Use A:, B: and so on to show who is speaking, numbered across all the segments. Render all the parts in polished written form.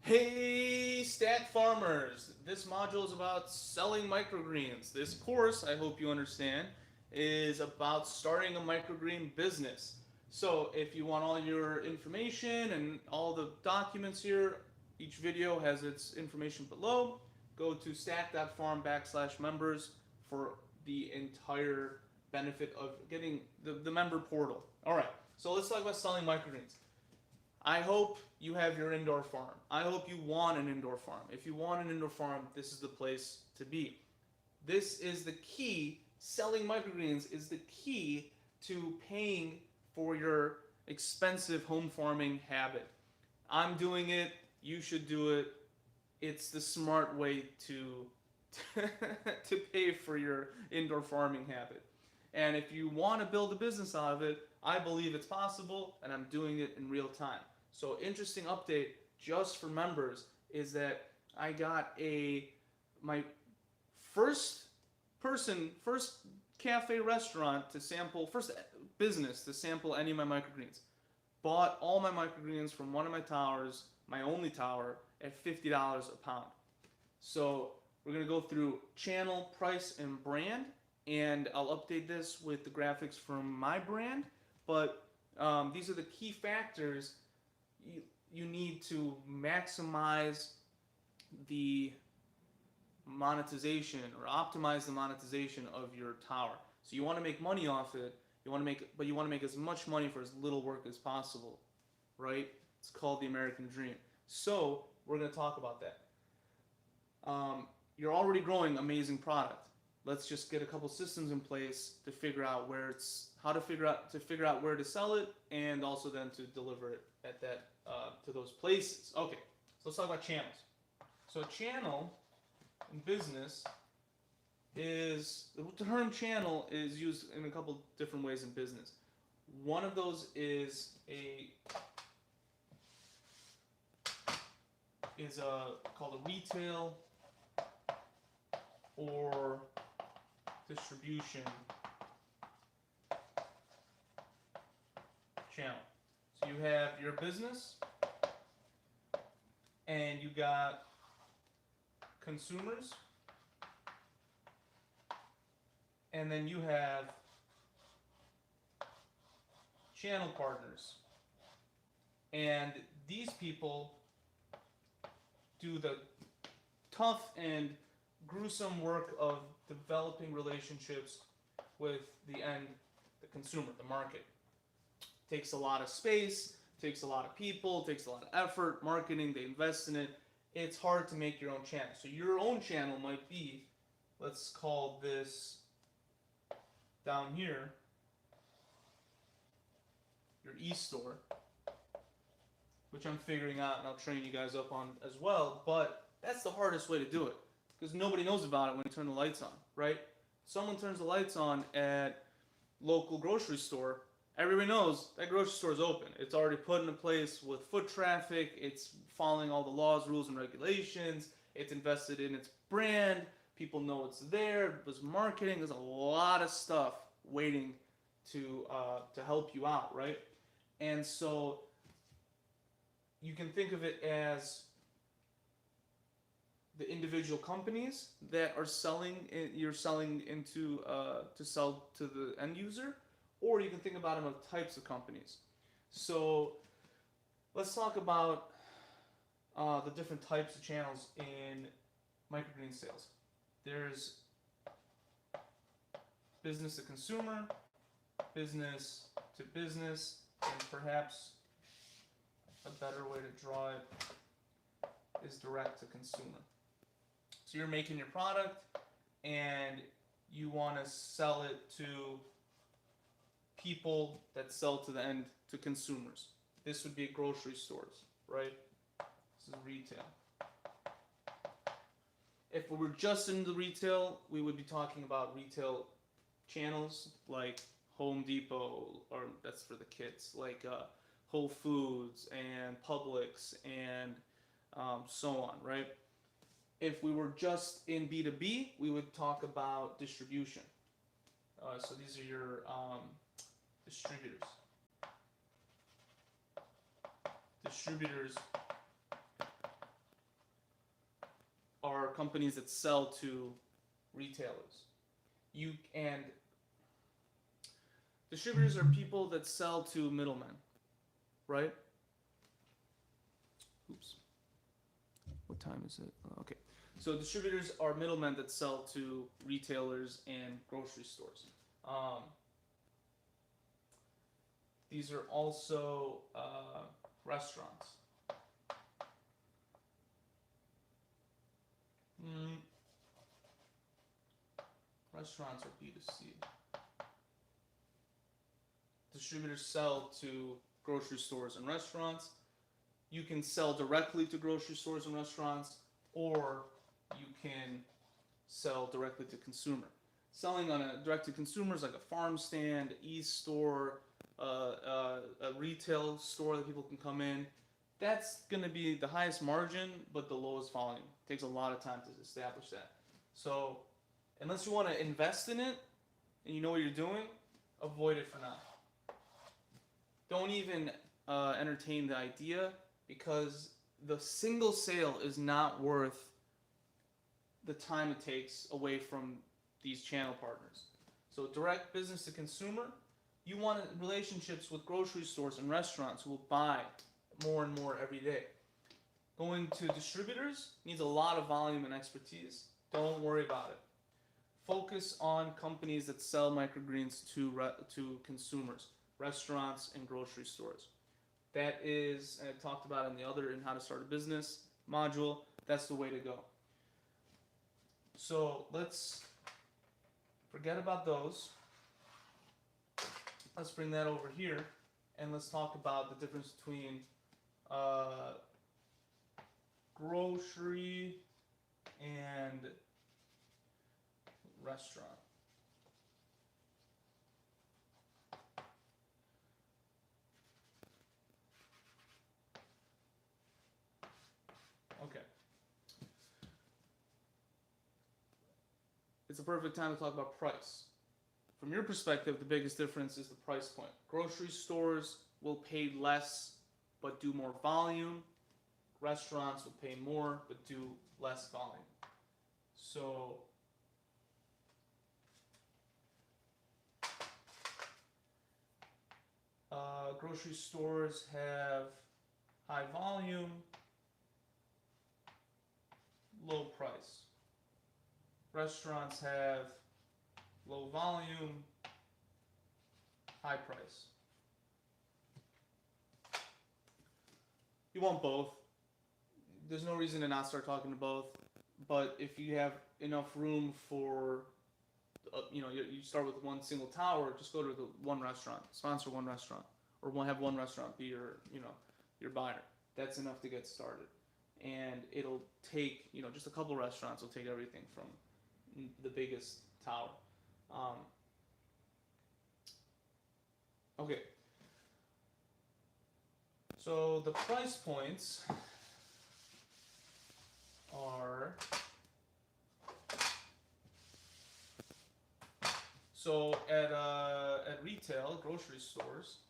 A: Hey, Stat Farmers! This module is about selling microgreens. This course, I hope you understand, is about starting a microgreen business. So, if you want all your information and all the documents here, each video has its information below. Go to stack.farm/members for the entire benefit of getting the member portal. Alright, so let's talk about selling microgreens. I hope you have your indoor farm. I hope you want an indoor farm. If you want an indoor farm, this is the place to be. This is the key. Selling microgreens is the key to paying for your expensive home farming habit. I'm doing it. You should do it. It's the smart way to to pay for your indoor farming habit. And if you want to build a business out of it, I believe it's possible, and I'm doing it in real time. So, interesting update just for members is that I got my first first cafe restaurant to sample, first business to sample any of my microgreens. Bought all my microgreens from one of my towers, my only tower, at $50 a pound. So we're gonna go through channel, price, and brand, and I'll update this with the graphics from my brand. But these are the key factors you need to maximize the monetization or optimize the monetization of your tower. So you want to make money off it. You want to make as much money for as little work as possible, right? It's called the American dream. So we're going to talk about that. You're already growing amazing product. Let's just get a couple systems in place to figure out figure out where to sell it, and also then to deliver it at that to those places. Okay, so let's talk about channels. So a channel in business is, the term channel is used in a couple different ways in business. One of those is called a retail or distribution channel. So you have your business and you got consumers, and then you have channel partners. And these people do the tough and gruesome work of developing relationships with the consumer, the market. Takes a lot of space, takes a lot of people, takes a lot of effort, marketing, they invest in it. It's hard to make your own channel. So your own channel might be, let's call this down here, your e-store, which I'm figuring out and I'll train you guys up on as well, but that's the hardest way to do it because nobody knows about it when you turn the lights on, right? Someone turns the lights on at local grocery store, everybody knows that grocery store is open. It's already put into place with foot traffic. It's following all the laws, rules, and regulations. It's invested in its brand. People know it's there. There's marketing. There's a lot of stuff waiting to help you out, right? And so you can think of it as the individual companies that are selling. You're selling into to sell to the end user. Or you can think about them of types of companies. So let's talk about the different types of channels in microgreen sales. There's business to consumer, business to business, and perhaps a better way to draw it is direct to consumer. So you're making your product and you want to sell it to people that sell to the end to consumers. This would be grocery stores, right? This is retail. If we were just in the retail, we would be talking about retail channels like Home Depot, or that's for the kids, like Whole Foods and Publix and so on, right? If we were just in B2B, we would talk about distribution. So these are your distributors. Distributors companies that sell to retailers. And distributors are people that sell to middlemen, right? Oops. What time is it? Okay. So distributors are middlemen that sell to retailers and grocery stores. These are also restaurants. Restaurants are B2C. Distributors sell to grocery stores and restaurants. You can sell directly to grocery stores and restaurants, or you can sell directly to consumer. Selling on a direct to consumer is like a farm stand, e-store, a retail store that people can come in. That's going to be the highest margin, but the lowest volume. It takes a lot of time to establish that. So, unless you want to invest in it and you know what you're doing, avoid it for now. Don't even entertain the idea, because the single sale is not worth the time it takes away from these channel partners. So direct business to consumer, you want relationships with grocery stores and restaurants who will buy more and more every day. Going to distributors needs a lot of volume and expertise. Don't worry about it. Focus on companies that sell microgreens to consumers, restaurants and grocery stores. That is, I talked about in the other in how to start a business module, that's the way to go. So let's forget about those. Let's bring that over here, and let's talk about the difference between grocery and restaurant. Okay. It's a perfect time to talk about price. From your perspective, the biggest difference is the price point. Grocery stores will pay less but do more volume. Restaurants will pay more but do less volume. So grocery stores have high volume, low price. Restaurants have low volume, high price. You want both. There's no reason to not start talking to both. But if you have enough room for, you start with one single tower, just go to the one restaurant, sponsor one restaurant, or have one restaurant be your buyer. That's enough to get started. And it'll take, just a couple restaurants will take everything from the biggest tower. Okay. So the price points are, so at retail, grocery stores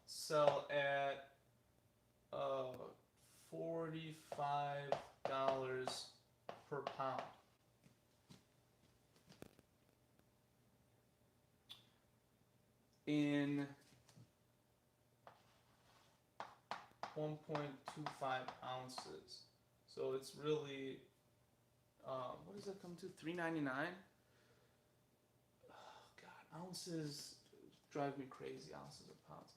A: sell at $45 per pound. In 1.25 ounces. So it's really, what does that come to? $3.99? Oh God, ounces drive me crazy, ounces of pounds.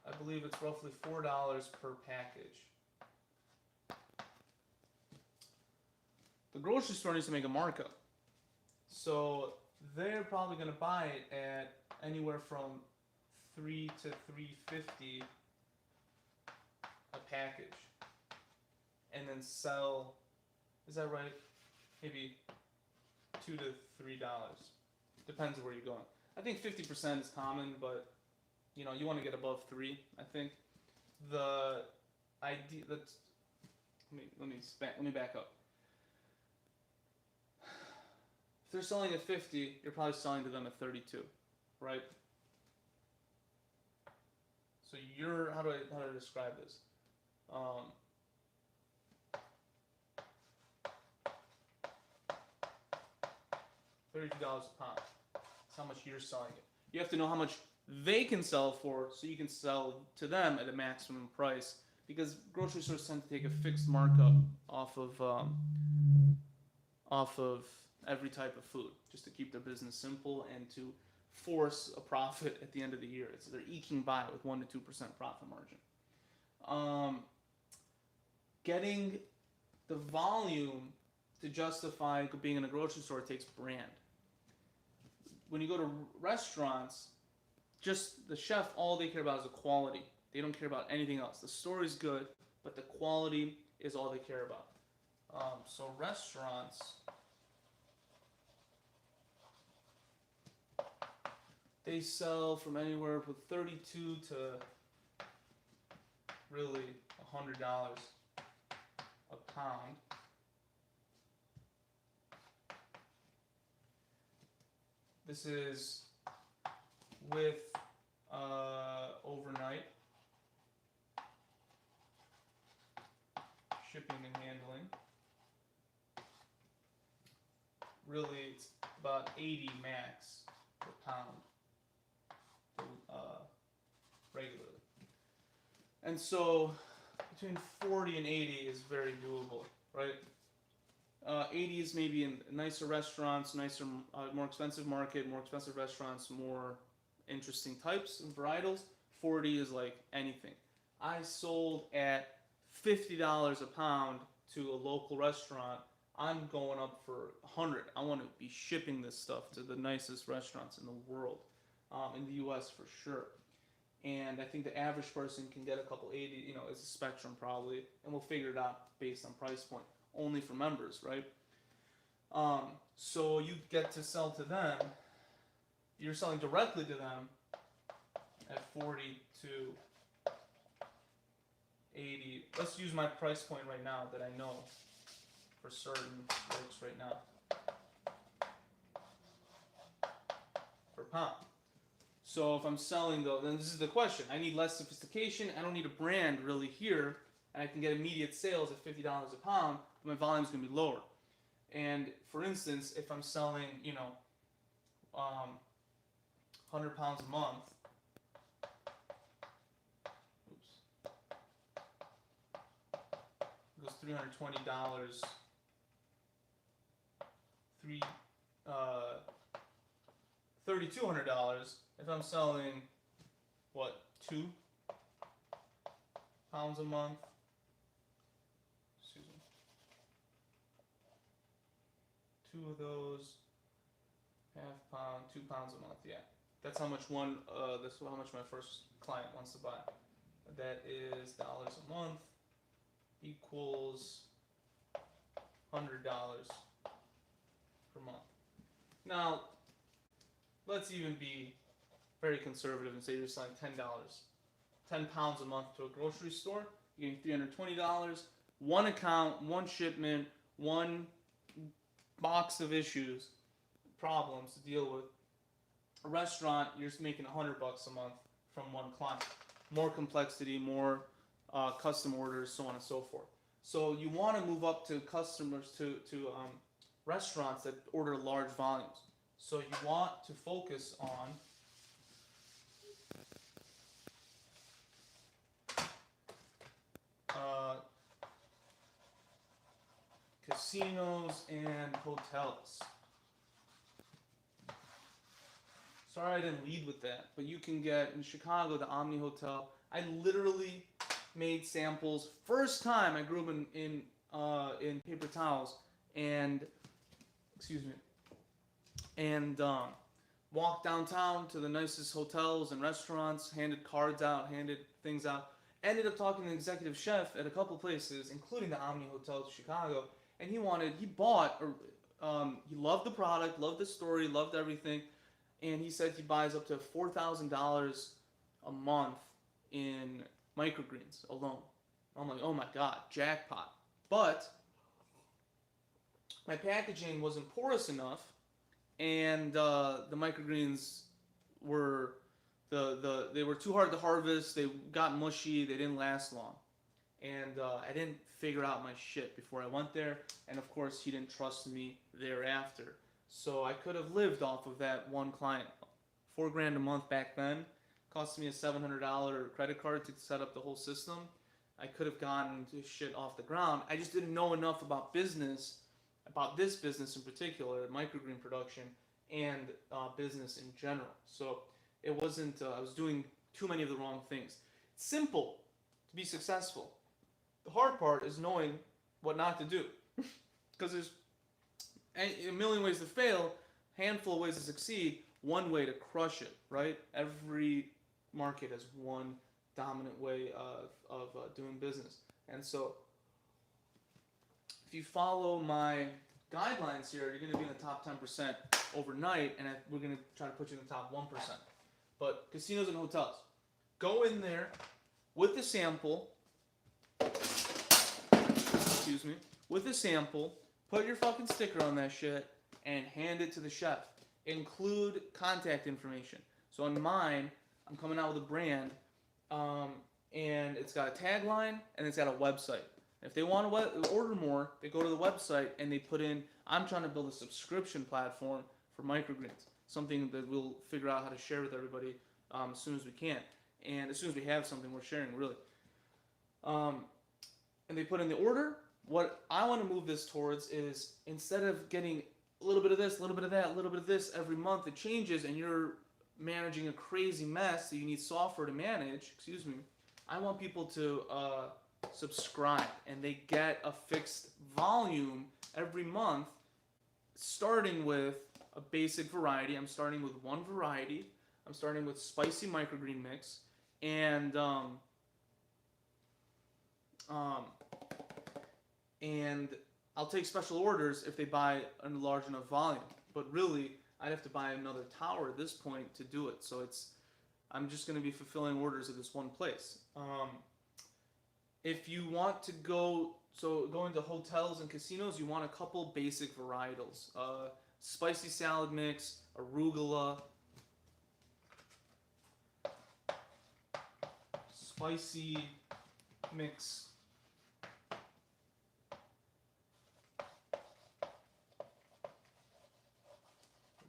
A: I believe it's roughly $4 per package. The grocery store needs to make a markup. So they're probably going to buy it at anywhere from $3 to $3.50 a package, and then sell, is that right? Maybe $2 to $3. Depends on where you're going. I think 50% is common, but you want to get above 3. I think the idea that's let me back up. If they're selling at 50, you're probably selling to them at 32, right? So how do I describe this? $32 a pound. That's how much you're selling it. You have to know how much they can sell for so you can sell to them at a maximum price, because grocery stores tend to take a fixed markup off of every type of food just to keep their business simple and to force a profit at the end of the year. They're eking by with 1 to 2% profit margin. Getting the volume to justify being in a grocery store takes brand. When you go to restaurants, just the chef, all they care about is the quality. They don't care about anything else. The store is good, but the quality is all they care about. So restaurants, they sell from anywhere from $32 to really $100 a pound. This is with overnight shipping and handling. Really, it's about 80 max per pound regularly. And so between 40 and 80 is very doable, right? 80 is maybe in nicer restaurants, nicer, more expensive market, more expensive restaurants, more interesting types and varietals. 40 is like anything. I sold at $50 a pound to a local restaurant. I'm going up for 100. I want to be shipping this stuff to the nicest restaurants in the world, in the U.S. for sure. And I think the average person can get a couple 80. You know, it's a spectrum probably, and we'll figure it out based on price point. Only for members, right? So you get to sell to them. You're selling directly to them at 40 to 80. Let's use my price point right now that I know for certain works right now per pound. So if I'm selling though, then this is the question. I need less sophistication. I don't need a brand really here, and I can get immediate sales at $50 a pound. But my volume is going to be lower. And for instance, if I'm selling, 100 pounds a month. It goes $320. $3,200. If I'm selling, 2 pounds a month. Excuse me. 2 of those, half pound, 2 pounds a month. Yeah, that's how much that's how much my first client wants to buy. That is dollars a month equals $100 per month. Now, let's even be very conservative and say you're selling $10, 10 pounds a month to a grocery store. You're getting $320, one account, one shipment, one box of problems to deal with. A restaurant, you're just making $100 a month from one client. More complexity, more custom orders, so on and so forth. So you want to move up to customers, to restaurants that order large volumes. So you want to focus on casinos and hotels. Sorry I didn't lead with that, but you can get in Chicago the Omni Hotel. I literally made samples. First time I grew up in paper towels and walked downtown to the nicest hotels and restaurants, handed cards out, handed things out. Ended up talking to the executive chef at a couple places, including the Omni Hotel in Chicago, and he loved the product, loved the story, loved everything, and he said he buys up to $4,000 a month in microgreens alone. I'm like, oh my god, jackpot. But my packaging wasn't porous enough, and the microgreens were they were too hard to harvest. They got mushy. They didn't last long, and I didn't figure out my shit before I went there. And of course, he didn't trust me thereafter. So I could have lived off of that one client. $4 grand a month back then cost me a $700 credit card to set up the whole system. I could have gotten this shit off the ground. I just didn't know enough about business, about this business in particular, microgreen production, and business in general. So it wasn't. I was doing too many of the wrong things. It's simple to be successful. The hard part is knowing what not to do, because there's a million ways to fail, handful of ways to succeed, one way to crush it. Right? Every market has one dominant way of doing business, and so if you follow my guidelines here, you're going to be in the top 10% overnight, and we're going to try to put you in the top 1%. But casinos and hotels, go in there with the sample, excuse me, with the sample, put your fucking sticker on that shit, and hand it to the chef. Include contact information. So on mine, I'm coming out with a brand, and it's got a tagline, and it's got a website. If they want to order more, they go to the website and they put in, I'm trying to build a subscription platform for microgreens, something that we'll figure out how to share with everybody as soon as we can. And as soon as we have something worth sharing, really. And they put in the order. What I want to move this towards is, instead of getting a little bit of this, a little bit of that, a little bit of this every month, it changes and you're managing a crazy mess that you need software to manage, excuse me, I want people to subscribe, and they get a fixed volume every month, starting with a basic variety. I'm starting with one variety. I'm starting with spicy microgreen mix, and I'll take special orders if they buy a large enough volume. But really, I'd have to buy another tower at this point to do it. So I'm just going to be fulfilling orders at this one place. If you want to go into hotels and casinos, you want a couple basic varietals. Spicy salad mix, arugula, spicy mix,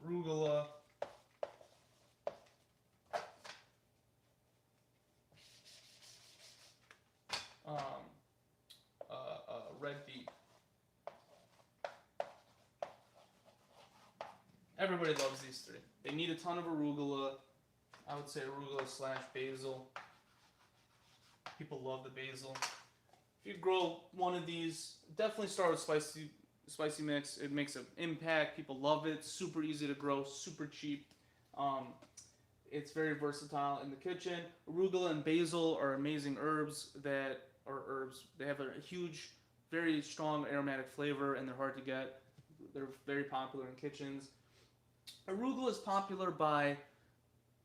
A: arugula, red beet. Everybody loves these three. They need a ton of arugula. I would say arugula / basil. People love the basil. If you grow one of these, definitely start with spicy mix. It makes an impact. People love it. Super easy to grow. Super cheap. It's very versatile in the kitchen. Arugula and basil are amazing herbs that are herbs. They have a huge, very strong aromatic flavor, and they're hard to get. They're very popular in kitchens. Arugula is popular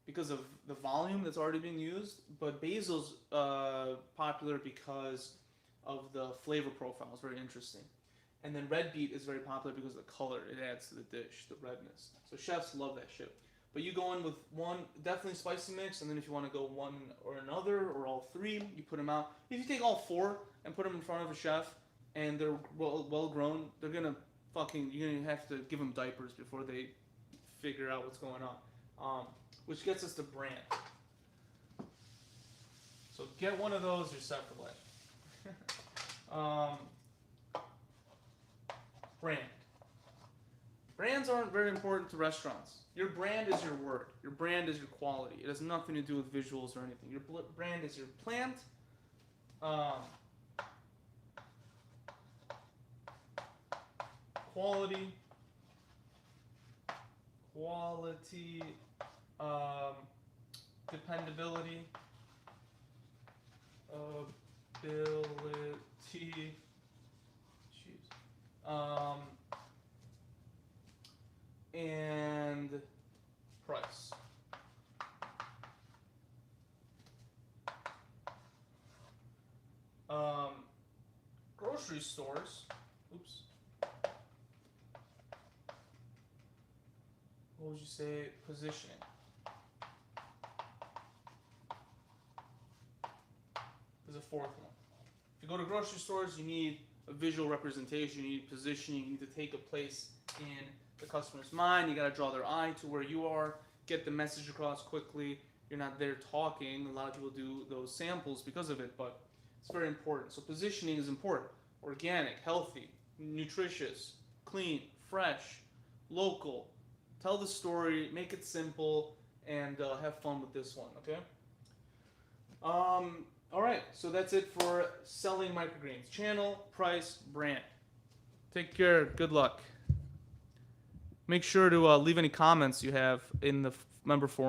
A: because of the volume that's already being used, but basil's popular because of the flavor profile. It's very interesting. And then red beet is very popular because of the color it adds to the dish, the redness. So chefs love that shit. But you go in with one, definitely spicy mix, and then if you want to go one or another, or all three, you put them out. If you take all four and put them in front of a chef, and they're well grown, they're gonna you're gonna have to give them diapers before they figure out what's going on. Which gets us to brand. So get one of those, you're set for life. Brand. Brands aren't very important to restaurants. Your brand is your word. Your brand is your quality. It has nothing to do with visuals or anything. Your brand is your plant. Quality, dependability, ability, and price. Grocery stores, oops. What would you say? Positioning. There's a fourth one. If you go to grocery stores, you need a visual representation. You need positioning. You need to take a place in the customer's mind. You got to draw their eye to where you are, get the message across quickly. You're not there talking. A lot of people do those samples because of it, but it's very important. So positioning is important. Organic, healthy, nutritious, clean, fresh, local. Tell the story, make it simple, and have fun with this one, okay? All right, so that's it for selling microgreens. Channel, price, brand. Take care. Good luck. Make sure to leave any comments you have in the member forum.